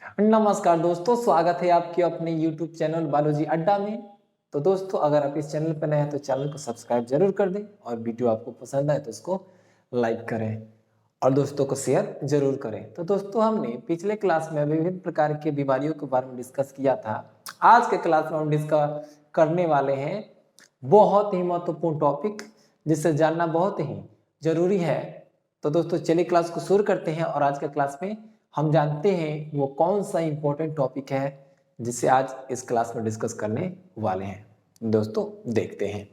नमस्कार दोस्तों, स्वागत है आपके अपने YouTube चैनल बायोलॉजी अड्डा में। तो दोस्तों, अगर आप इस चैनल पर नए हैं तो चैनल को सब्सक्राइब जरूर कर दें और वीडियो आपको पसंद आए तो इसको लाइक करें और दोस्तों को शेयर जरूर करें। तो दोस्तों, हमने पिछले क्लास में विभिन्न प्रकार की बीमारियों के बारे में डिस्कस किया था। आज के क्लास में हम डिस्कस करने वाले हैं बहुत ही महत्वपूर्ण टॉपिक, जिसे जानना बहुत ही जरूरी है। तो दोस्तों, चलिए क्लास को शुरू करते हैं और आज के क्लास में हम जानते हैं वो कौन सा इंपॉर्टेंट टॉपिक है जिसे आज इस क्लास में डिस्कस करने वाले हैं। दोस्तों, देखते हैं।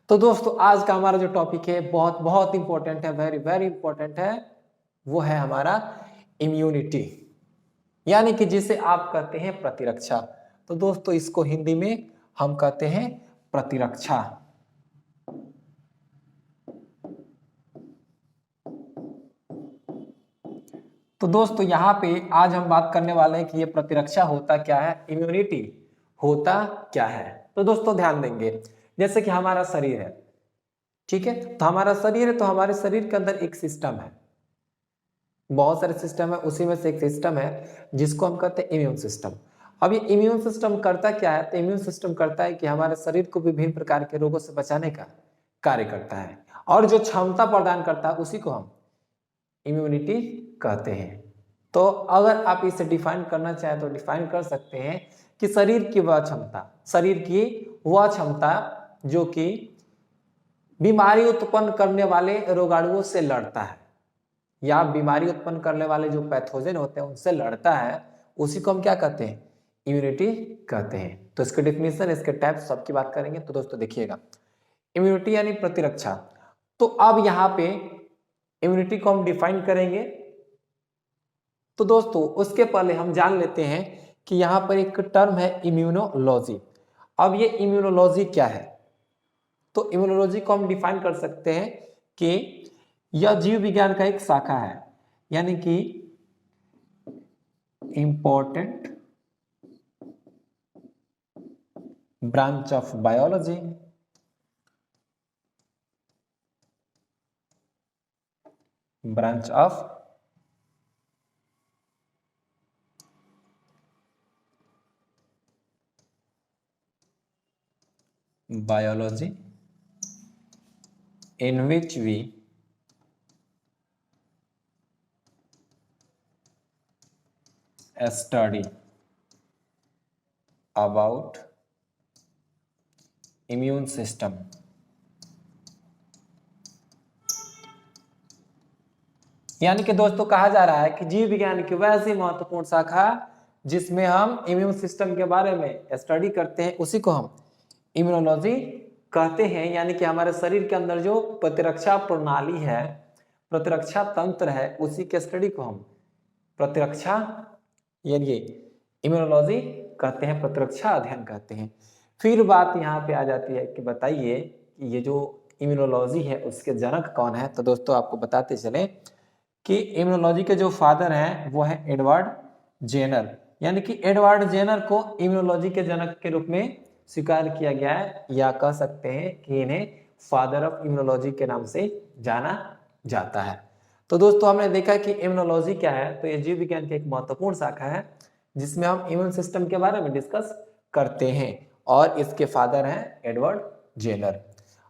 तो दोस्तों, आज का हमारा जो टॉपिक है बहुत बहुत इंपॉर्टेंट है, वेरी वेरी इंपॉर्टेंट है। वो है हमारा इम्यूनिटी, यानी कि जिसे आप कहते हैं प्रतिरक्षा। तो दोस्तों, इसको हिंदी में हम कहते हैं प्रतिरक्षा। तो दोस्तों, यहाँ पे आज हम बात करने वाले हैं कि ये प्रतिरक्षा होता क्या है, इम्यूनिटी होता क्या है। तो दोस्तों, ध्यान देंगे, जैसे कि हमारा शरीर है, ठीक है। तो हमारा शरीर है, तो हमारे शरीर के अंदर एक सिस्टम है, बहुत सारे सिस्टम है, उसी में से एक सिस्टम है जिसको हम कहते हैं इम्यून सिस्टम। अब ये इम्यून सिस्टम करता क्या है, तो इम्यून सिस्टम करता है कि हमारे शरीर को विभिन्न प्रकार के रोगों से बचाने का कार्य करता है, और जो क्षमता प्रदान करता है उसी को हम इम्यूनिटी कहते हैं। तो अगर आप इसे डिफाइन करना चाहें तो डिफाइन कर सकते हैं कि शरीर की वह क्षमता जो कि बीमारी उत्पन्न करने वाले रोगाणुओं से लड़ता है, या बीमारी उत्पन्न करने वाले जो पैथोजन होते हैं उनसे लड़ता है, उसी को हम क्या कहते हैं, इम्यूनिटी कहते हैं। तो इसके डिफिनेशन, इसके टाइप सबकी बात करेंगे। तो दोस्तों देखिएगा, इम्यूनिटी यानी प्रतिरक्षा। तो अब यहाँ पे इम्यूनिटी को हम डिफाइन करेंगे। तो दोस्तों, उसके पहले हम जान लेते हैं कि यहाँ पर एक टर्म है इम्यूनोलॉजी। अब ये इम्यूनोलॉजी क्या है, तो इम्यूनोलॉजी को हम डिफाइन कर सकते हैं कि यह जीव विज्ञान का एक शाखा है, यानी कि important branch of biology, branch of biology in which we study about immune system। यानी कि दोस्तों, कहा जा रहा है कि जीव विज्ञान की वैसी महत्वपूर्ण शाखा जिसमें हम इम्यून सिस्टम के बारे में स्टडी करते हैं, उसी को हम इम्यूनोलॉजी कहते हैं। यानी कि हमारे शरीर के अंदर जो प्रतिरक्षा प्रणाली है, प्रतिरक्षा तंत्र है, उसी के स्टडी को हम प्रतिरक्षा यानी इम्यूनोलॉजी कहते हैं, प्रतिरक्षा अध्ययन कहते हैं। फिर बात यहाँ पे आ जाती है कि बताइए कि ये जो इम्यूनोलॉजी है उसके जनक कौन है। तो दोस्तों, आपको बताते चले कि इम्यूनोलॉजी के जो फादर हैं वो है एडवर्ड जेनर, यानी कि एडवर्ड जेनर को इम्यूनोलॉजी के जनक के रूप में स्वीकार किया गया है, या कह सकते हैं कि इन्हें फादर ऑफ इम्यूनोलॉजी के नाम से जाना जाता है। तो दोस्तों, हमने देखा कि इम्यूनोलॉजी क्या है, तो ये जीव विज्ञान की एक महत्वपूर्ण शाखा है जिसमें हम इम्यून सिस्टम के बारे में डिस्कस करते हैं, और इसके फादर हैं एडवर्ड जेनर।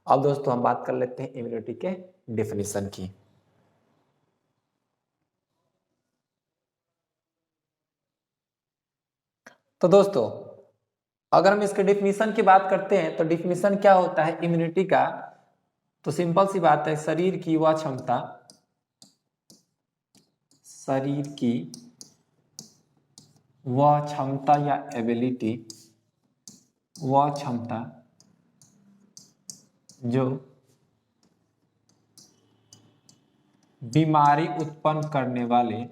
अब दोस्तों, हम बात कर लेते हैं इम्यूनिटी के डेफिनेशन की। तो दोस्तों, अगर हम इसके डिफिनीशन की बात करते हैं तो डिफिनीशन क्या होता है इम्यूनिटी का, तो सिंपल सी बात है, शरीर की वह क्षमता, शरीर की वह क्षमता या एबिलिटी, वह क्षमता जो बीमारी उत्पन्न करने वाले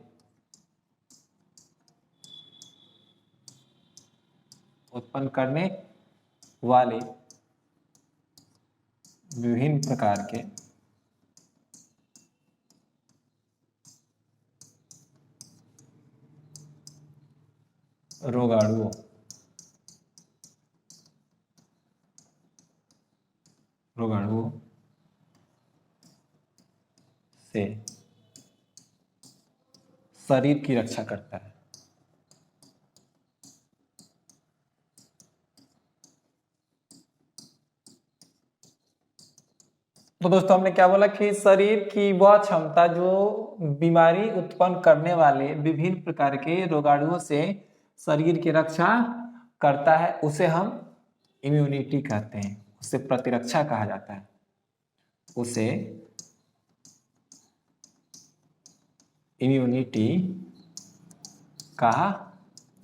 विभिन्न प्रकार के रोगाणुओं से शरीर की रक्षा करता है। तो दोस्तों हमने क्या बोला कि शरीर की वह क्षमता जो बीमारी उत्पन्न करने वाले विभिन्न प्रकार के रोगाणुओं से शरीर की रक्षा करता है उसे हम इम्यूनिटी कहते हैं, उसे प्रतिरक्षा कहा जाता है, उसे इम्यूनिटी कहा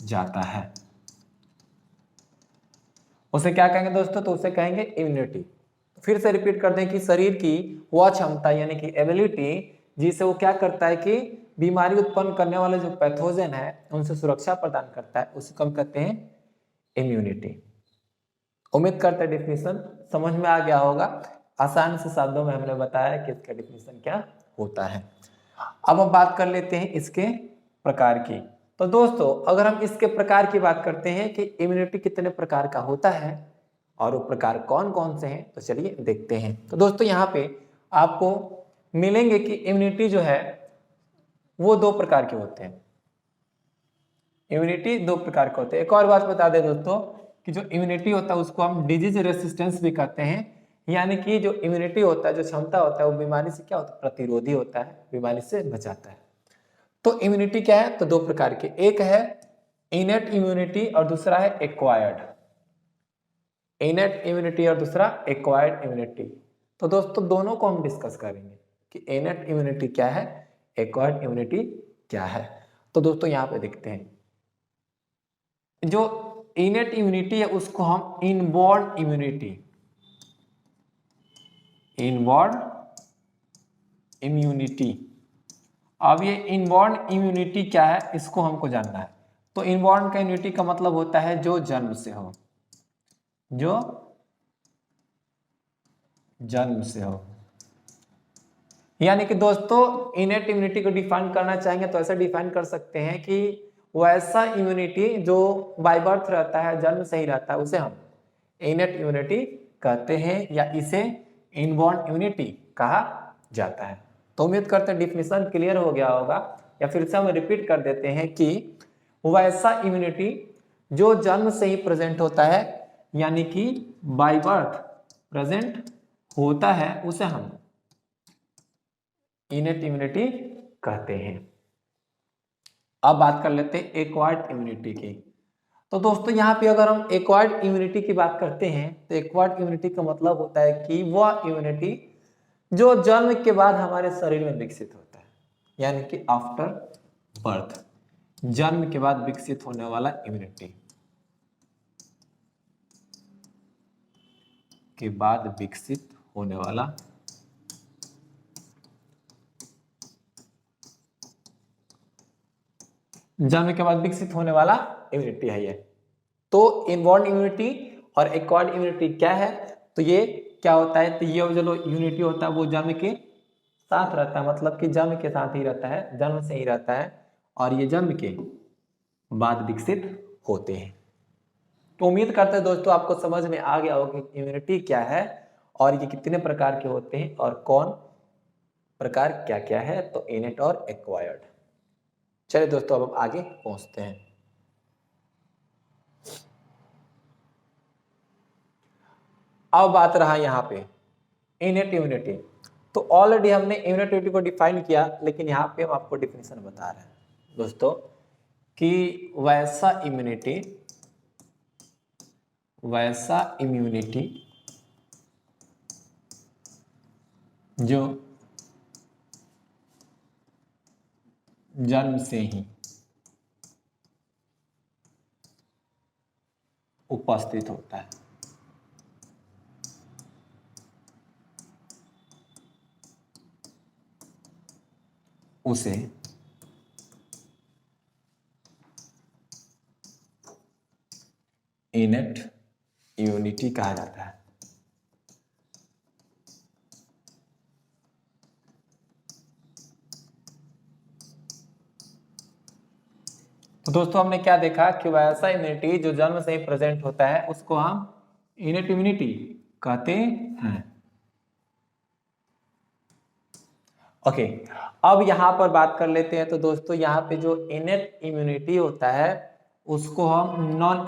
जाता है। उसे क्या कहेंगे दोस्तों? तो उसे कहेंगे इम्यूनिटी। फिर से रिपीट कर दें कि शरीर की वह क्षमता यानी कि एबिलिटी जिसे वो क्या करता है कि बीमारी उत्पन्न करने वाले जो पैथोजन है उनसे सुरक्षा प्रदान करता है, उसे हम कहते हैं इम्यूनिटी। उम्मीद करते हैं डेफिनेशन समझ में आ गया होगा। आसान से शब्दों में हमने बताया कि इसका डेफिनेशन क्या होता है। अब हम बात कर लेते हैं इसके प्रकार की। तो दोस्तों अगर हम इसके प्रकार की बात करते हैं कि इम्यूनिटी कितने प्रकार का होता है और वो प्रकार कौन कौन से हैं, तो चलिए देखते हैं। तो दोस्तों यहाँ पे आपको मिलेंगे कि इम्यूनिटी जो है वो दो प्रकार के होते हैं। इम्यूनिटी दो प्रकार के होते हैं। एक और बात बता दें दोस्तों कि जो इम्यूनिटी होता है उसको हम डिजीज रेसिस्टेंस भी कहते हैं, यानी कि जो इम्यूनिटी होता है, जो क्षमता होता है वो बीमारी से क्या होता है? प्रतिरोधी होता है, बीमारी से बचाता है। तो इम्यूनिटी क्या है? तो दो प्रकार के, एक है इनेट इम्यूनिटी और दूसरा है एक्वायर्ड। इनेट इम्यूनिटी और दूसरा एक्वायर्ड इम्यूनिटी। तो दोस्तों दोनों को हम डिस्कस करेंगे कि इनेट इम्यूनिटी क्या है, एक्वायर्ड इम्यूनिटी क्या है। तो दोस्तों यहाँ पे देखते हैं, जो इनेट इम्यूनिटी है उसको हम इनबॉर्न इम्यूनिटी, इनबॉर्न इम्यूनिटी। अब ये इनबॉर्न इम्यूनिटी क्या है इसको हमको जानना है। तो इनबॉर्न का इम्यूनिटी का मतलब होता है जो जन्म से हो, जो जन्म से हो। यानी कि दोस्तों इनेट इम्यूनिटी को डिफाइन करना चाहेंगे तो ऐसा डिफाइन कर सकते हैं कि वैसा इम्यूनिटी जो बाय बर्थ रहता है, जन्म से ही रहता है, उसे हम इनेट इम्यूनिटी कहते हैं या इसे इनबॉर्न इम्यूनिटी कहा जाता है। तो उम्मीद करते हैं डिफिनेशन क्लियर हो गया होगा, या फिर से हम रिपीट कर देते हैं कि वैसा इम्यूनिटी जो जन्म से ही प्रेजेंट होता है यानी कि बाय बर्थ प्रेजेंट होता है उसे हम इनेट इम्यूनिटी कहते हैं। अब बात कर लेते हैं एक्वायर्ड इम्यूनिटी की। तो दोस्तों यहाँ पे अगर हम एक्वायर्ड इम्यूनिटी की बात करते हैं तो एक्वायर्ड इम्यूनिटी का मतलब होता है कि वह इम्यूनिटी जो जन्म के बाद हमारे शरीर में विकसित होता है, यानी कि आफ्टर बर्थ, जन्म के बाद विकसित होने वाला इम्यूनिटी के बाद विकसित होने वाला जन्म के बाद विकसित होने वाला इम्यूनिटी है ये। तो इनबॉर्न इम्यूनिटी और एक्वायर्ड इम्यूनिटी क्या है? तो ये क्या होता है? तो ये जो इम्यूनिटी होता है वो जन्म के साथ रहता है, मतलब कि जन्म के साथ ही रहता है, जन्म से ही रहता है, और ये जन्म के बाद विकसित होते हैं। तो उम्मीद करते हैं दोस्तों आपको समझ में आ गया होगा कि इम्यूनिटी क्या है और ये कितने प्रकार के होते हैं और कौन प्रकार क्या क्या है। तो इनेट और एक्वायर्ड। चलिए दोस्तों अब हम आगे पहुंचते हैं। अब बात रहा यहाँ पे इनेट इम्यूनिटी। तो ऑलरेडी हमने इम्यूनिटी को डिफाइन किया, लेकिन यहाँ पे हम आपको डिफिनेशन बता रहे हैं दोस्तों कि वैसा इम्यूनिटी जो जन्म से ही उपस्थित होता है उसे इनेट इम्यूनिटी कहा जाता है। तो दोस्तों हमने क्या देखा कि वैसा इम्यूनिटी जो जन्म से ही प्रेजेंट होता है उसको हम इनेट इम्यूनिटी कहते हैं। ओके, अब यहां पर बात कर लेते हैं। तो दोस्तों यहाँ पे जो इनेट इम्यूनिटी होता है उसको हम नॉन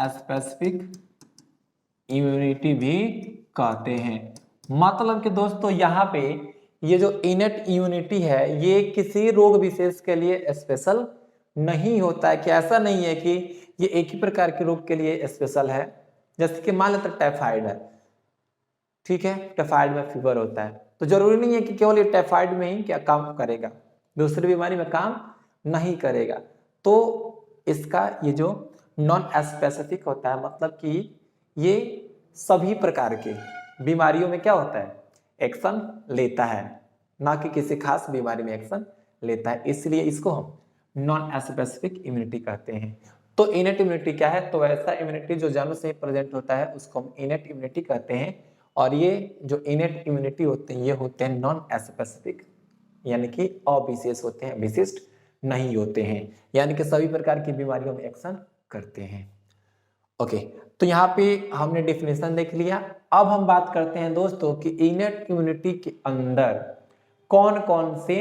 स्पेसिफिक इम्यूनिटी भी कहते हैं। मतलब कि दोस्तों यहाँ पे ये जो इनेट इम्यूनिटी है ये किसी रोग विशेष के लिए स्पेशल नहीं होता है। कि ऐसा नहीं है कि ये एक ही प्रकार के रोग के लिए स्पेशल है। जैसे कि मान लेते टाइफाइड है, ठीक है, टाइफाइड में फीवर होता है तो जरूरी नहीं है कि केवल ये टाइफाइड में ही क्या काम करेगा, दूसरी बीमारी में काम नहीं करेगा। तो इसका ये जो नॉन स्पेसिफिक होता है, मतलब कि ये सभी प्रकार के बीमारियों में क्या होता है, एक्शन लेता है, ना कि किसी खास बीमारी में एक्शन लेता है, इसलिए इसको हम नॉन स्पेसिफिक इम्यूनिटी कहते हैं। तो इनेट इम्यूनिटी क्या है, तो ऐसा इम्यूनिटी जो जन्म से प्रेजेंट होता है उसको हम इनेट इम्यूनिटी कहते हैं। और ये जो इनेट इम्यूनिटी होते हैं ये होते हैं नॉन स्पेसिफिक, यानी कि अविशेष होते हैं, विशिष्ट नहीं होते हैं, यानी कि सभी प्रकार की बीमारियों में एक्शन करते हैं। ओके, तो यहाँ पे हमने डेफिनेशन देख लिया। अब हम बात करते हैं दोस्तों कि इनेट इम्यूनिटी के अंदर कौन कौन से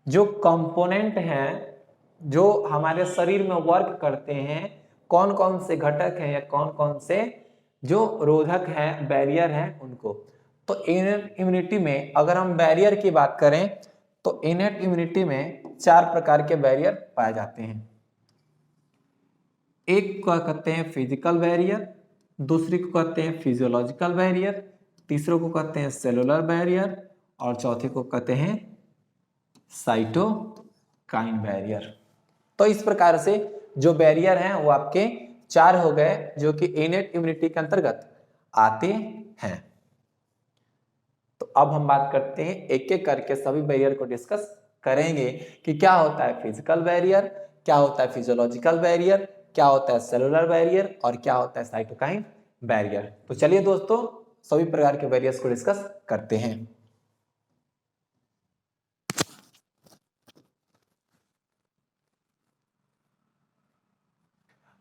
जो कंपोनेंट हैं जो हमारे शरीर में वर्क करते हैं, कौन कौन से घटक हैं या कौन कौन से जो रोधक हैं, बैरियर हैं उनको। तो इनेट इम्यूनिटी में अगर हम बैरियर की बात करें तो इनेट इम्यूनिटी में 4 प्रकार के बैरियर पाए जाते हैं। एक को कहते हैं फिजिकल बैरियर, दूसरी को कहते हैं फिजियोलॉजिकल बैरियर, तीसरे को कहते हैं सेलुलर बैरियर और चौथे को कहते हैं साइटोकाइन बैरियर। तो इस प्रकार से जो बैरियर हैं वो आपके 4 हो गए जो कि इनेट इम्यूनिटी के अंतर्गत आते हैं। तो अब हम बात करते हैं एक एक करके सभी बैरियर को डिस्कस करेंगे कि क्या होता है फिजिकल बैरियर, क्या होता है फिजियोलॉजिकल बैरियर, क्या होता है सेलुलर बैरियर और क्या होता है साइटोकाइन बैरियर। तो चलिए दोस्तों सभी प्रकार के बैरियर्स को डिस्कस करते हैं।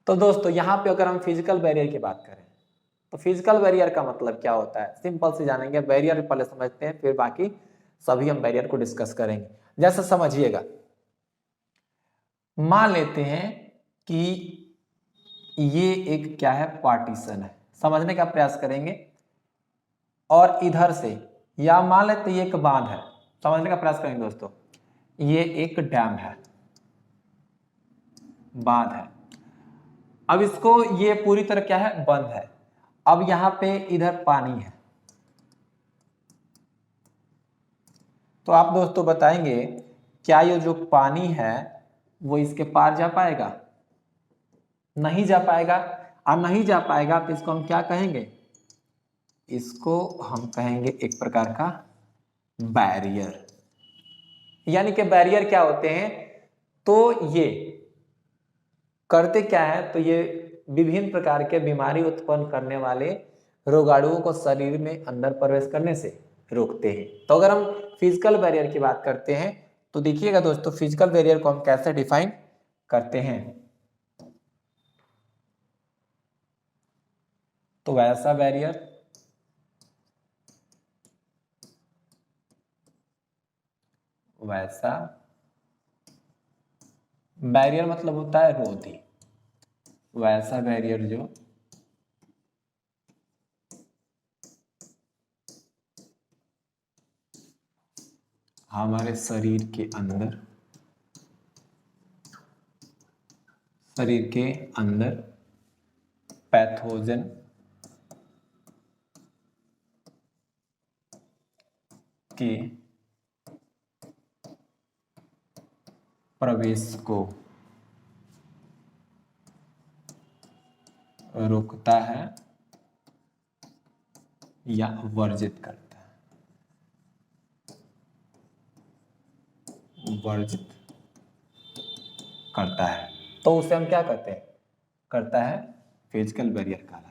तो दोस्तों यहाँ पे अगर हम फिजिकल बैरियर की बात करें तो फिजिकल बैरियर का मतलब क्या होता है, सिंपल से जानेंगे। बैरियर पहले समझते हैं फिर बाकी सभी हम बैरियर को डिस्कस करेंगे। जैसे समझिएगा, मान लेते हैं कि ये एक क्या है, पार्टीशन है, समझने का प्रयास करेंगे। और इधर से या मान लेते ये एक बांध है, समझने का प्रयास करेंगे दोस्तों। ये एक डैम है, बांध है। अब इसको ये पूरी तरह क्या है, बंद है। अब यहां पे इधर पानी है, तो आप दोस्तों बताएंगे क्या ये जो पानी है वो इसके पार जा पाएगा, नहीं जा पाएगा। और नहीं जा पाएगा तो इसको हम क्या कहेंगे, इसको हम कहेंगे एक प्रकार का बैरियर। यानी कि बैरियर क्या होते हैं, तो ये करते क्या है, तो ये विभिन्न प्रकार के बीमारी उत्पन्न करने वाले रोगाणुओं को शरीर में अंदर प्रवेश करने से रोकते हैं। तो अगर हम फिजिकल बैरियर की बात करते हैं तो देखिएगा दोस्तों फिजिकल बैरियर को हम कैसे डिफाइन करते हैं। तो वैसा बैरियर, वैसा बैरियर मतलब होता है रोधी, वैसा बैरियर जो हमारे शरीर के अंदर पैथोजन के प्रवेश को रोकता है या वर्जित करता है, वर्जित करता है, तो उसे हम क्या कहते हैं, करता है फिजिकल बैरियर कहलाता है।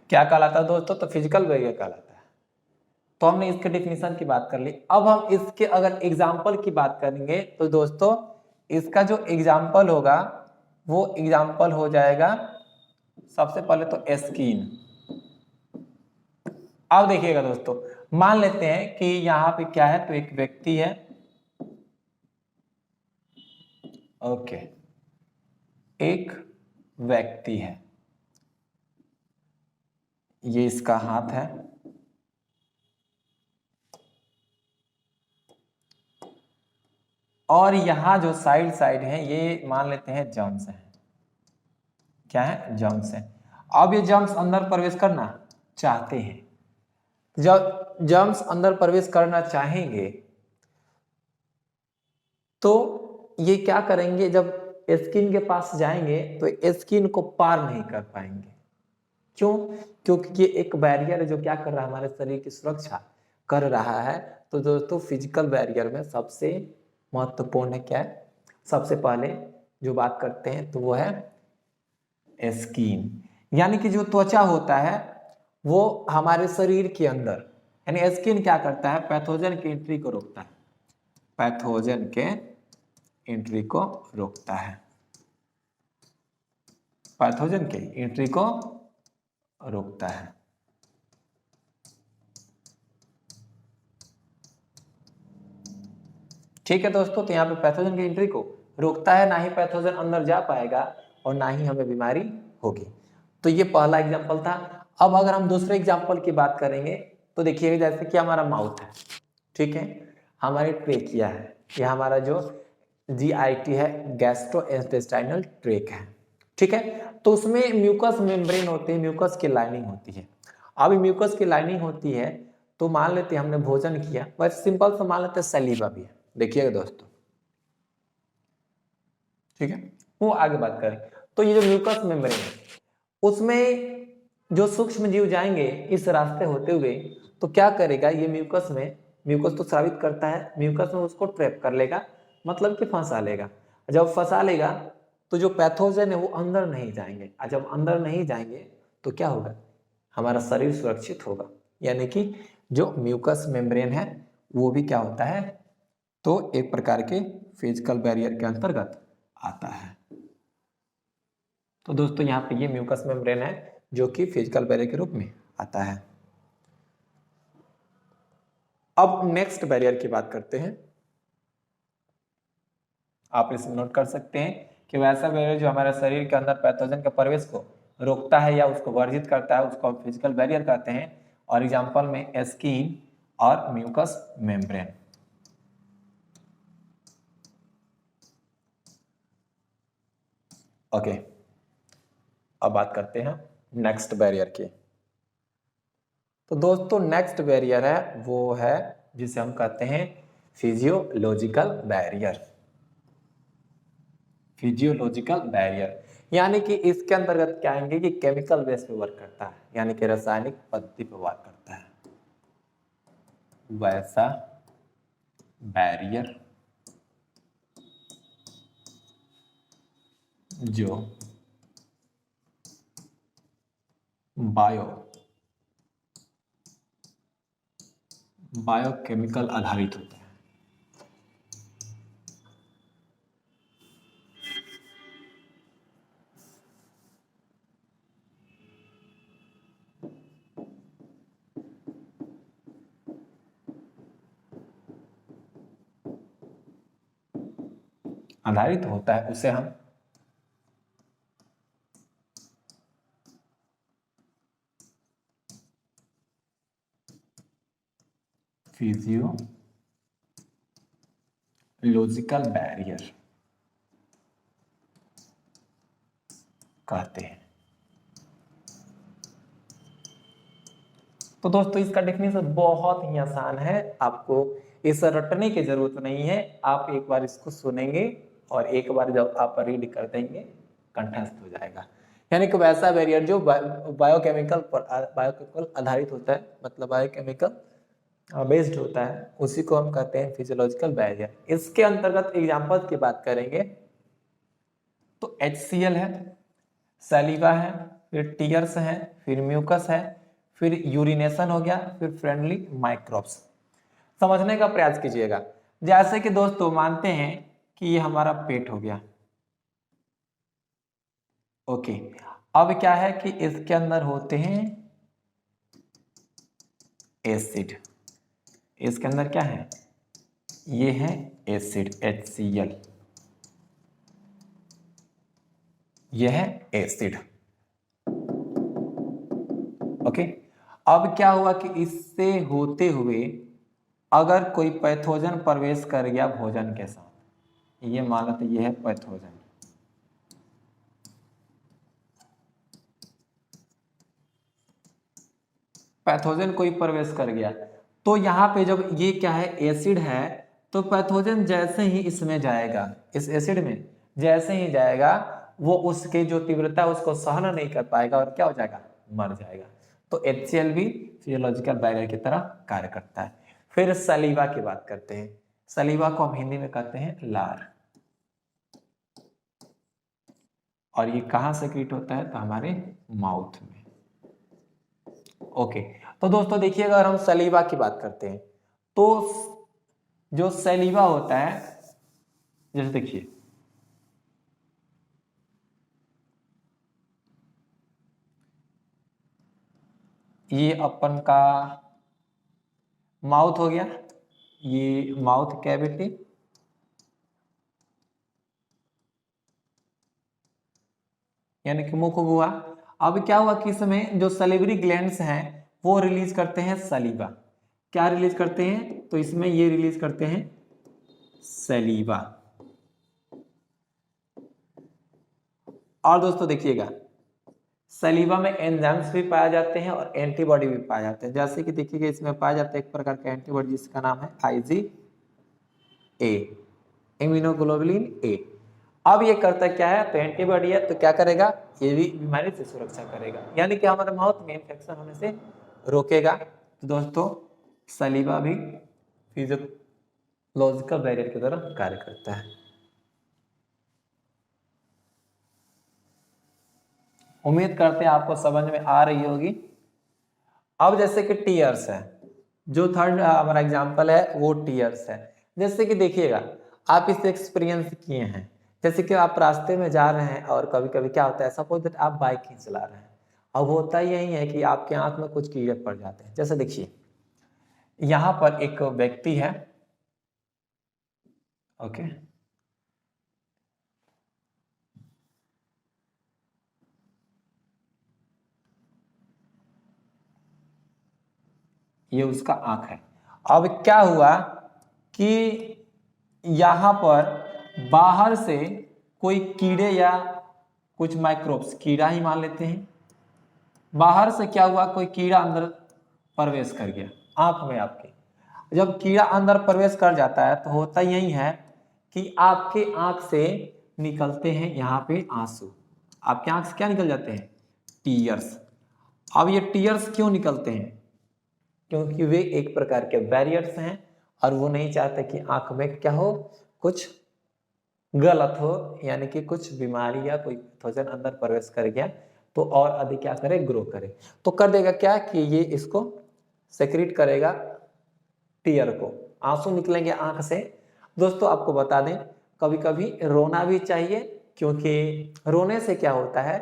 क्या कहलाता है दोस्तों, तो फिजिकल बैरियर कहलाता है। तो हमने इसके डिफिनीशन की बात कर ली। अब हम इसके अगर एग्जाम्पल की बात करेंगे तो दोस्तों इसका जो एग्जाम्पल होगा वो एग्जाम्पल हो जाएगा सबसे पहले तो स्किन। अब देखिएगा दोस्तों, मान लेते हैं कि यहाँ पे क्या है, तो एक व्यक्ति है, ओके, एक व्यक्ति है, ये इसका हाथ है, और यहां जो साइड साइड है ये मान लेते हैं जर्म्स है। क्या है? जर्म्स है। अब ये जर्म्स अंदर प्रवेश करना चाहते हैं। जब जर्म्स अंदर प्रवेश करना चाहेंगे तो ये क्या करेंगे, जब स्किन के पास जाएंगे तो स्किन को पार नहीं कर पाएंगे। क्यों? क्योंकि ये एक बैरियर है जो क्या कर रहा है, हमारे शरीर की सुरक्षा कर रहा है। तो दोस्तों फिजिकल बैरियर में सबसे महत्वपूर्ण है क्या है, सबसे पहले जो बात करते हैं तो वो है स्किन, यानी कि जो त्वचा होता है वो हमारे शरीर के अंदर, यानी स्किन क्या करता है, पैथोजन की एंट्री को रोकता है, पैथोजन के एंट्री को रोकता है, पैथोजन के एंट्री को रोकता है। ठीक है दोस्तों, तो यहाँ पे पैथोजन की एंट्री को रोकता है, ना ही पैथोजन अंदर जा पाएगा और ना ही हमें बीमारी होगी। तो ये पहला एग्जांपल था। अब अगर हम दूसरे एग्जांपल की बात करेंगे तो देखिएगा, जैसे कि हमारा माउथ है, ठीक है, हमारी ट्रेकिया है, ये हमारा जो GIT है, गैस्ट्रोइंटेस्टाइनल ट्रैक है, ठीक है। तो उसमें म्यूकस मेम्ब्रेन होती है, म्यूकस की लाइनिंग होती है। अब म्यूकस की लाइनिंग होती है तो मान लेते हैं हमने भोजन किया, बस सिंपल सा मान लेते हैं सलीवा भी है। देखिएगा दोस्तों, ठीक है, वो आगे बात करें तो ये जो म्यूकस मेम्ब्रेन है उसमें जो सूक्ष्म जीव जाएंगे इस रास्ते होते हुए, तो क्या करेगा ये म्यूकस में, म्यूकस तो स्रावित करता है, म्यूकस में उसको ट्रैप कर लेगा, मतलब कि फंसा लेगा। जब फंसा लेगा तो जो पैथोजन है वो अंदर नहीं जाएंगे, और जब अंदर नहीं जाएंगे तो क्या होगा, हमारा शरीर सुरक्षित होगा। यानी कि जो म्यूकस मेम्ब्रेन है वो भी क्या होता है, तो एक प्रकार के फिजिकल बैरियर के अंतर्गत आता है। तो दोस्तों यहाँ पे ये म्यूकस मेम्ब्रेन है जो कि फिजिकल बैरियर के रूप में आता है। अब नेक्स्ट बैरियर की बात करते हैं। आप इसमें नोट कर सकते हैं कि वैसा बैरियर जो हमारे शरीर के अंदर पैथोजन के प्रवेश को रोकता है या उसको वर्जित करता है, उसको हम फिजिकल बैरियर कहते हैं। और एग्जाम्पल में स्किन और म्यूकस मेम्ब्रेन। ओके, अब बात करते हैं नेक्स्ट बैरियर की। तो दोस्तों नेक्स्ट बैरियर है वो है जिसे हम कहते हैं फिजियोलॉजिकल बैरियर। फिजियोलॉजिकल बैरियर यानी कि इसके अंतर्गत क्या आएंगे कि केमिकल बेस पे वर्क करता है, यानी कि रासायनिक पद्धति पे वर्क करता है। वैसा बैरियर जो बायोकेमिकल आधारित होता है। आधारित होता है उसे हम फिजियोलॉजिकल बैरियर कहते हैं। तो दोस्तों इसका डेफिनेशन बहुत ही आसान है, आपको इसे रटने की जरूरत नहीं है। आप एक बार इसको सुनेंगे और एक बार जब आप रीड कर देंगे कंठस्थ हो जाएगा। यानी कि वैसा बैरियर जो बायोकेमिकल आधारित होता है, मतलब बायोकेमिकल बेस्ड होता है, उसी को हम कहते हैं फिजियोलॉजिकल बैरियर। इसके अंतर्गत एग्जांपल की बात करेंगे तो HCl है, सलीवा है, फिर टीयर्स है, फिर म्यूकस है, फिर यूरिनेशन हो गया, फिर फ्रेंडली माइक्रोब्स। समझने का प्रयास कीजिएगा। जैसे कि दोस्तों मानते हैं कि ये हमारा पेट हो गया, ओके। अब क्या है कि इसके अंदर होते हैं एसिड, इसके अंदर क्या है, ये है एसिड HCl, ये है एसिड। ओके, अब क्या हुआ कि इससे होते हुए अगर कोई पैथोजन प्रवेश कर गया भोजन के साथ, ये मान लेते ये है पैथोजन, पैथोजन कोई प्रवेश कर गया तो यहाँ पे जब ये क्या है एसिड है, तो पैथोजन जैसे ही इसमें जाएगा, इस एसिड में जैसे ही जाएगा, वो उसके जो तीव्रता है उसको सहन नहीं कर पाएगा और क्या हो जाएगा, मर जाएगा। तो HCl भी फिजियोलॉजिकल बैरियर की तरह कार्य करता है। फिर सलीवा की बात करते हैं। सलीवा को हम हिंदी में कहते हैं लार, और ये कहां सेक्रेट होता है, तो हमारे माउथ में। ओके, तो दोस्तों देखिए, अगर हम सलीवा की बात करते हैं तो जो सलीवा होता है, जैसे देखिए ये अपन का माउथ हो गया, ये माउथ कैविटी, यानी कि मुख हुआ। अब क्या हुआ कि इसमें जो सलिवरी ग्लैंड्स हैं वो रिलीज करते हैं सलीवा। क्या रिलीज करते हैं, तो इसमें ये रिलीज करते हैं सलीवा। और दोस्तों देखिएगा, सलीवा में एंजाइम्स भी पाए जाते हैं और एंटीबॉडी भी पाए जाते हैं। जैसे कि देखिएगा इसमें पाया जाता है एक प्रकार का एंटीबॉडी जिसका नाम है IgA, इम्यूनोग्लोबुलिन A। अब ये करता क्या है, तो एंटीबॉडी है तो क्या करेगा, ये भी बीमारी से सुरक्षा करेगा, यानी कि हमारे माउथ में इंफेक्शन होने से रोकेगा। तो दोस्तों सलीवा भी फिजियोलॉजिकल बैरियर की तरह कार्य करता है। उम्मीद करते हैं आपको समझ में आ रही होगी। अब जैसे कि टीयर्स है, जो थर्ड हमारा एग्जांपल है वो टीयर्स है। जैसे कि देखिएगा, आप इसे एक्सपीरियंस किए हैं, जैसे कि आप रास्ते में जा रहे हैं और कभी कभी क्या होता है, सपोज दैट आप बाइक ही चला रहे हैं, अब होता यही है कि आपके आंख में कुछ कीड़े पड़ जाते हैं। जैसे देखिए यहां पर एक व्यक्ति है, ओके, ये उसका आंख है। अब क्या हुआ कि यहां पर बाहर से कोई कीड़े या कुछ माइक्रोब्स, कीड़ा ही मान लेते हैं, बाहर से क्या हुआ, कोई कीड़ा अंदर प्रवेश कर गया आंख में आपके। जब कीड़ा अंदर प्रवेश कर जाता है तो होता यही है कि आपके आंख से निकलते हैं यहाँ पे आंसू। आपके आंख से क्या निकल जाते हैं, टीयर्स। अब ये टीयर्स क्यों निकलते हैं, क्योंकि वे एक प्रकार के बैरियर्स हैं और वो नहीं चाहते कि आंख में क्या हो, कुछ गलत हो, यानी कि कुछ बीमारी या कोई पैथोजन अंदर प्रवेश कर गया तो और अधिक क्या करे, ग्रो करे। तो कर देगा क्या कि ये इसको सेक्रेट करेगा, टीयर को, आंसू निकलेंगे आंख से। दोस्तों आपको बता दें, कभी कभी रोना भी चाहिए, क्योंकि रोने से क्या होता है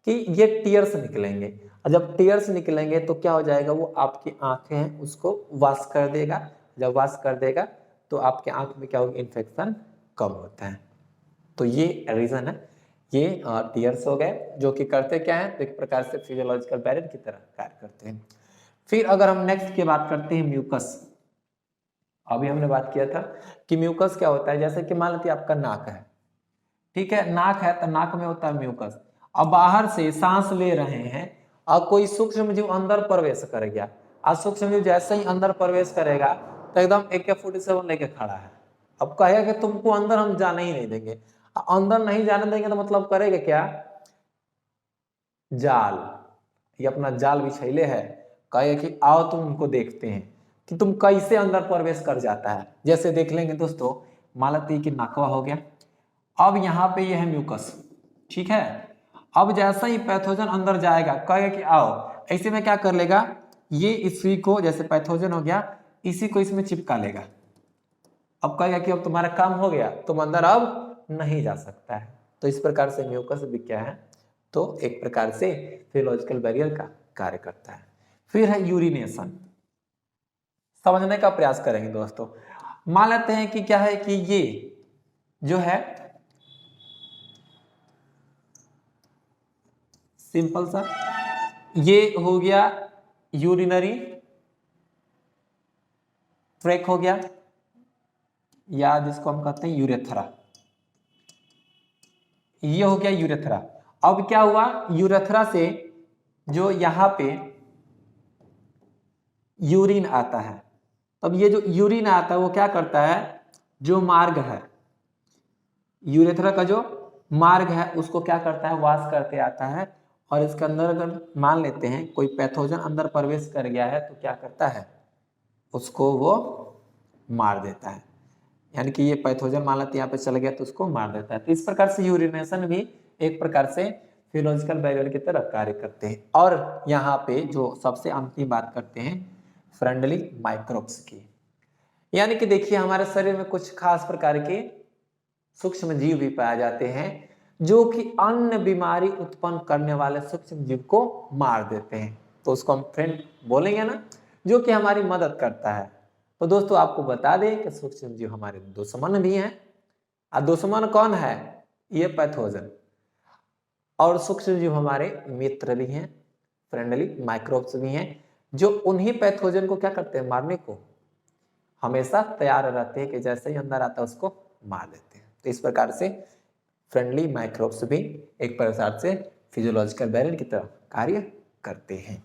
कि ये टीयर्स निकलेंगे, और जब टीयर्स निकलेंगे तो क्या हो जाएगा, वो आपकी आंखें हैं उसको वॉश कर देगा। जब वॉश कर देगा तो आपके आंख में क्या होगा, इन्फेक्शन कम होता है। तो ये रीजन है, ये टीयर्स हो गए, जो कि करते क्या है, तो एक प्रकार से फिजियोलॉजिकल बैरियर की तरह कार्य करते हैं। फिर अगर हम नेक्स्ट की बात करते हैं म्यूकस। अभी हमने बात किया था कि म्यूकस क्या होता है। जैसे कि मान लीजिए आपका नाक है, ठीक है, नाक है तो नाक में होता है म्यूकस। अब बाहर से सांस ले रहे हैं और कोई सूक्ष्म जीव अंदर प्रवेश कर गया, और सूक्ष्म जीव जैसे ही अंदर प्रवेश करेगा तो एकदम AK-47 लेके खड़ा है। अब कहेगा कि तुमको अंदर हम जाने ही नहीं देंगे। अंदर नहीं जाने देंगे तो मतलब करेगा क्या, जाल, ये अपना जाल बिछैले है, कहेगा कि आओ तुमको देखते हैं कि तुम कैसे अंदर प्रवेश कर जाता है। जैसे देख लेंगे दोस्तों, मान लेते हैं कि नाकवा हो गया, अब यहाँ पे ये है म्यूकस, ठीक है। अब जैसा ही पैथोजन अंदर जाएगा कहेगा कि आओ, ऐसे में क्या कर लेगा, ये इसी को, जैसे पैथोजन हो गया इसी को इसमें चिपका लेगा। अब कहेगा कि अब तुम्हारा काम हो गया, तुम अंदर अब नहीं जा सकता है। तो इस प्रकार से म्यूकस भी क्या है, तो एक प्रकार से फिजियोलॉजिकल बैरियर का कार्य करता है। फिर है यूरिनेशन। समझने का प्रयास करेंगे दोस्तों। मान लेते हैं कि क्या है कि ये जो है सिंपल सा ये हो गया यूरिनरी ट्रैक हो गया, या जिसको हम कहते हैं यूरेथ्रा, ये हो गया यूरेथ्रा। अब क्या हुआ, यूरेथ्रा से जो यहां पे यूरिन आता है, तब ये जो यूरिन आता है वो क्या करता है, जो मार्ग है यूरेथ्रा का जो मार्ग है उसको क्या करता है, वाश करते आता है, और इसके अंदर अगर मान लेते हैं कोई पैथोजन अंदर प्रवेश कर गया है तो क्या करता है, उसको वो मार देता है। यानी कि ये पैथोजन मान लेते यहाँ पे चल गया तो उसको मार देता है। तो इस प्रकार से यूरिनेशन भी एक प्रकार से फिजियोलॉजिकल बैरियर की तरह कार्य करते हैं। और यहाँ पे जो सबसे अंतिम बात करते हैं फ्रेंडली माइक्रोब्स की, यानी कि देखिए हमारे शरीर में कुछ खास प्रकार के सूक्ष्म जीव भी पाए जाते हैं जो कि अन्य बीमारी उत्पन्न करने वाले सूक्ष्म जीव को मार देते हैं, तो उसको हम फ्रेंड बोलेंगे ना, जो कि हमारी मदद करता है। तो दोस्तों आपको बता दें कि सूक्ष्म जीव हमारे दुश्मन भी हैं, और दुश्मन कौन है, ये पैथोजन, और सूक्ष्म जीव हमारे मित्र भी हैं, फ्रेंडली माइक्रोब्स भी हैं, जो उन्हीं पैथोजन को क्या करते हैं, मारने को हमेशा तैयार रहते हैं कि जैसे ही अंदर आता है उसको मार देते हैं। तो इस प्रकार से फ्रेंडली माइक्रोब्स भी एक प्रकार से फिजियोलॉजिकल बैरियर की तरह कार्य करते हैं।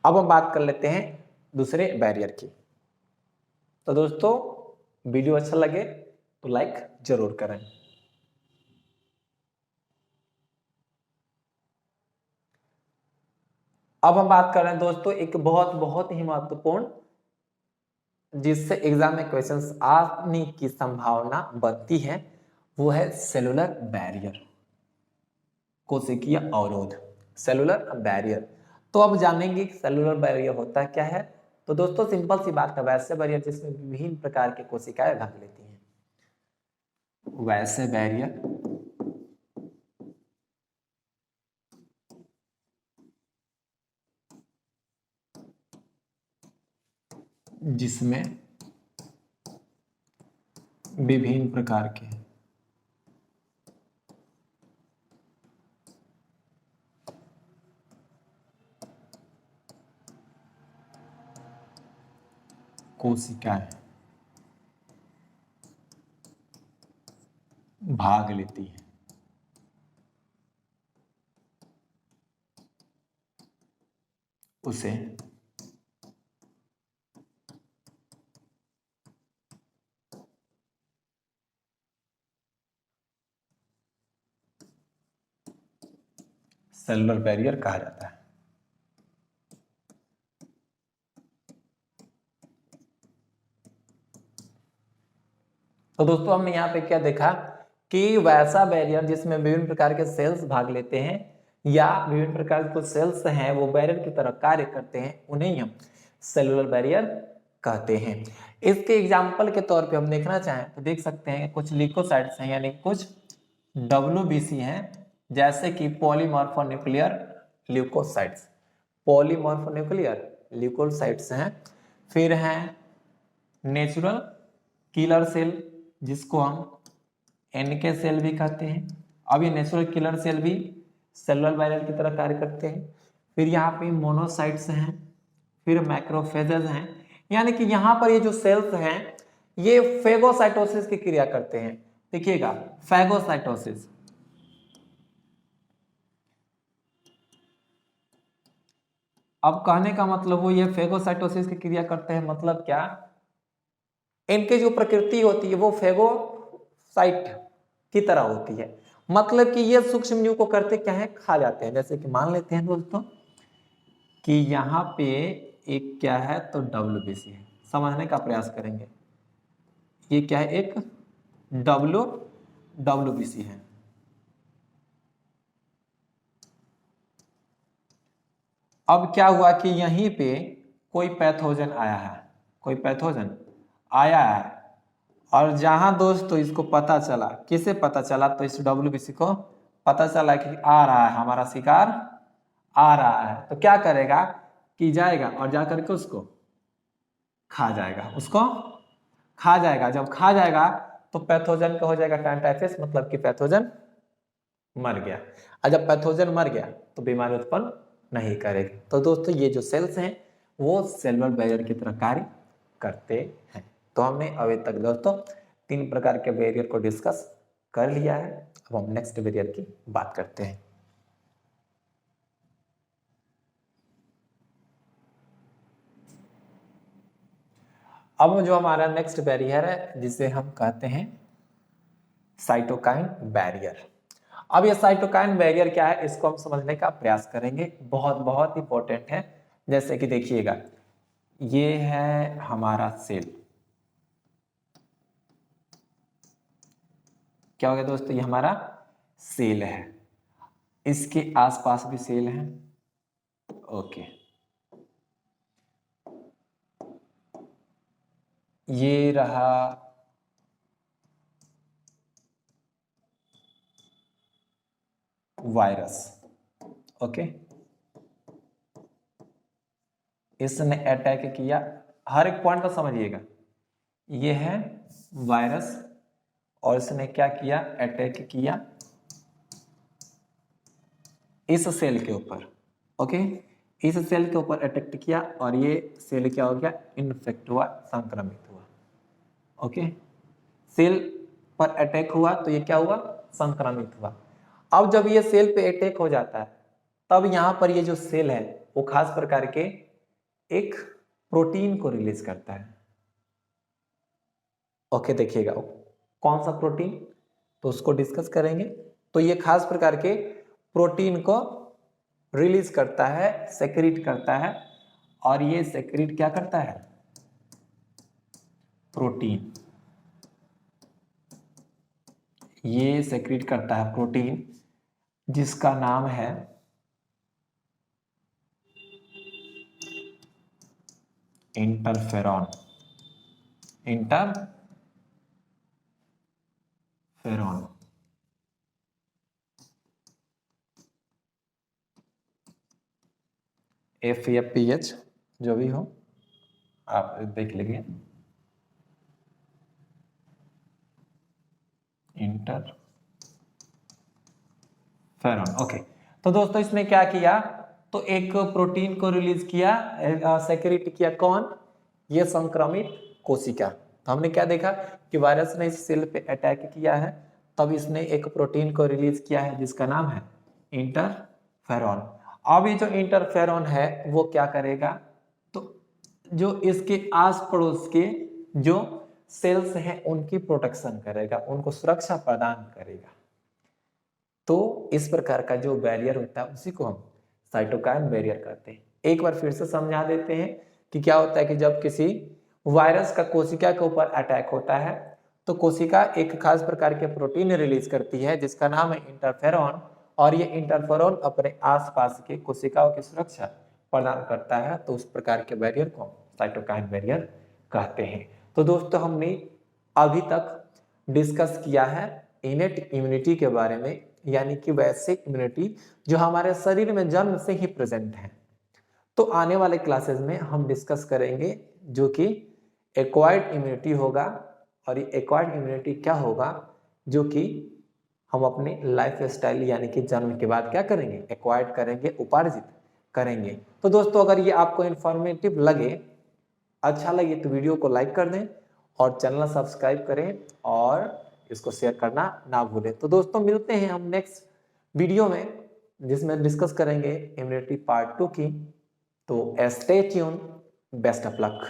अब हम बात कर लेते हैं दूसरे बैरियर की। तो दोस्तों वीडियो अच्छा लगे तो लाइक जरूर करें। अब हम बात कर रहे हैं दोस्तों एक बहुत बहुत ही महत्वपूर्ण, जिससे एग्जाम में क्वेश्चंस आने की संभावना बनती है, वो है सेलुलर बैरियर, कोशिकीय अवरोध, सेलुलर बैरियर। तो अब जानेंगे कि सेलुलर बैरियर होता क्या है। तो दोस्तों सिंपल सी बात है, वैसे बैरियर जिसमें विभिन्न प्रकार की कोशिकाएं भाग लेती हैं, वैसे बैरियर जिसमें विभिन्न प्रकार के कोशिकाएं भाग लेती है, उसे सेलुलर बैरियर कहा जाता है। तो दोस्तों हमने यहाँ पे क्या देखा कि वैसा बैरियर जिसमें विभिन्न प्रकार के सेल्स भाग लेते हैं, या विभिन्न प्रकार के सेल्स हैं वो बैरियर की तरह कार्य करते हैं, उन्हें हम सेलुलर बैरियर कहते हैं। इसके एग्जाम्पल के तौर पे हम देखना चाहें तो देख सकते हैं कुछ ल्यूकोसाइट्स हैं, यानी कुछ WBC हैं, जैसे कि पॉलीमॉर्फोन्यूक्लियर ल्यूकोसाइट्स, पॉलीमॉर्फोन्यूक्लियर ल्यूकोसाइट्स हैं। फिर हैं नेचुरल किलर सेल, जिसको हम NK सेल भी कहते हैं। अब ये नेचुरल किलर सेल भी सेलुलर बैरियर की तरह कार्य करते हैं। फिर यहाँ पे मोनोसाइट्स हैं, फिर मैक्रोफेजेस हैं, यानी कि यहाँ पर ये जो सेल्स हैं ये फेगोसाइटोसिस की क्रिया करते हैं। देखिएगा फेगोसाइटोसिस, अब कहने का मतलब वो ये फेगोसाइटोसिस की क्रिया करते हैं, मतलब क्या, इनकी जो प्रकृति होती है वो फेगोसाइट की तरह होती है, मतलब कि ये सूक्ष्म जीव को करते क्या है, खा जाते हैं। जैसे कि मान लेते हैं दोस्तों कि यहाँ पे एक क्या है, तो WBC है, समझने का प्रयास करेंगे। ये क्या है, एक WBC है। अब क्या हुआ कि यहीं पे कोई पैथोजन आया है, कोई पैथोजन आया है, और जहां दोस्तों इसको पता चला, किसे पता चला, तो इस WBC को पता चला कि आ रहा है, हमारा शिकार आ रहा है, तो क्या करेगा कि जाएगा और जा करके उसको खा जाएगा, उसको खा जाएगा। जब खा जाएगा तो पैथोजन का हो जाएगा टाइफस, मतलब कि पैथोजन मर गया। और जब पैथोजन मर गया तो बीमारी उत्पन्न नहीं करेगी। तो दोस्तों ये जो सेल्स हैं वो सेलुलर बैरियर की तरह कार्य करते हैं। तो हमने अभी तक दोस्तों 3 प्रकार के बैरियर को डिस्कस कर लिया है। अब हम नेक्स्ट बैरियर की बात करते हैं। अब जो हमारा नेक्स्ट बैरियर है जिसे हम कहते हैं साइटोकाइन बैरियर। अब ये साइटोकाइन बैरियर क्या है इसको हम समझने का प्रयास करेंगे, बहुत बहुत इंपॉर्टेंट है। जैसे कि देखिएगा, ये है हमारा सेल, क्या हो गया दोस्तों, ये हमारा सेल है, इसके आसपास भी सेल है। ओके, ये रहा वायरस। ओके, इसने अटैक किया, हर एक पॉइंट को समझिएगा, ये है वायरस और इसने क्या किया, अटैक किया इस सेल के ऊपर। ओके, इस सेल के ऊपर अटैक किया और ये सेल क्या हो गया, इन्फेक्ट हुआ, संक्रमित हुआ। ओके, सेल पर अटैक हुआ तो ये क्या हुआ, संक्रमित हुआ। अब जब ये सेल पे अटैक हो जाता है तब यहां पर ये जो सेल है वो खास प्रकार के एक प्रोटीन को रिलीज करता है। ओके, देखिएगा कौन सा प्रोटीन, तो उसको डिस्कस करेंगे। तो ये खास प्रकार के प्रोटीन को रिलीज करता है, सेक्रीट करता है, और ये सेक्रीट क्या करता है, प्रोटीन, ये सेक्रीट करता है प्रोटीन जिसका नाम है इंटरफेरॉन। इंटरफेरॉन FAPH जो भी हो आप देख लीजिए, इंटरफेरॉन। ओके, तो दोस्तों इसने क्या किया, तो एक प्रोटीन को रिलीज किया, सेक्रेट किया, कौन, ये संक्रमित कोशिका। तो हमने क्या देखा कि वायरस ने इस सेल पे अटैक किया है, तब इसने एक प्रोटीन को रिलीज किया है जिसका नाम है इंटरफेरॉन। अब ये जो इंटरफेरॉन है वो क्या करेगा, तो जो इसके आस पड़ोस के जो सेल्स हैं उनकी प्रोटेक्शन करेगा, उनको सुरक्षा प्रदान करेगा। तो इस प्रकार का जो बैरियर होता है उसी को हम साइटोकाइन बैरियर कहते हैं। एक बार फिर से समझा देते हैं कि क्या होता है कि जब किसी वायरस का कोशिका के ऊपर अटैक होता है तो कोशिका एक खास प्रकार के प्रोटीन रिलीज करती है जिसका नाम है इंटरफेरॉन, और ये इंटरफेरॉन अपने आसपास के कोशिकाओं की सुरक्षा प्रदान करता है। तो उस प्रकार के बैरियर को साइटोकाइन बैरियर कहते हैं। तो दोस्तों हमने अभी तक डिस्कस किया है इनेट इम्यूनिटी के बारे में, यानी कि वैसे इम्यूनिटी जो हमारे शरीर में जन्म से ही प्रेजेंट है। तो आने वाले क्लासेस में हम डिस्कस करेंगे जो कि एक्वायर्ड इम्यूनिटी होगा, और ये एक्वायर्ड इम्यूनिटी क्या होगा, जो कि हम अपने लाइफ स्टाइल यानी कि जन्म के बाद क्या करेंगे, एक्वायर्ड करेंगे, उपार्जित करेंगे। तो दोस्तों अगर ये आपको इंफॉर्मेटिव लगे, अच्छा लगे तो वीडियो को लाइक कर दें और चैनल सब्सक्राइब करें और इसको शेयर करना ना भूलें। तो दोस्तों मिलते हैं हम नेक्स्ट वीडियो में जिसमें डिस्कस करेंगे इम्यूनिटी पार्ट 2 की। तो stay tune, best of luck.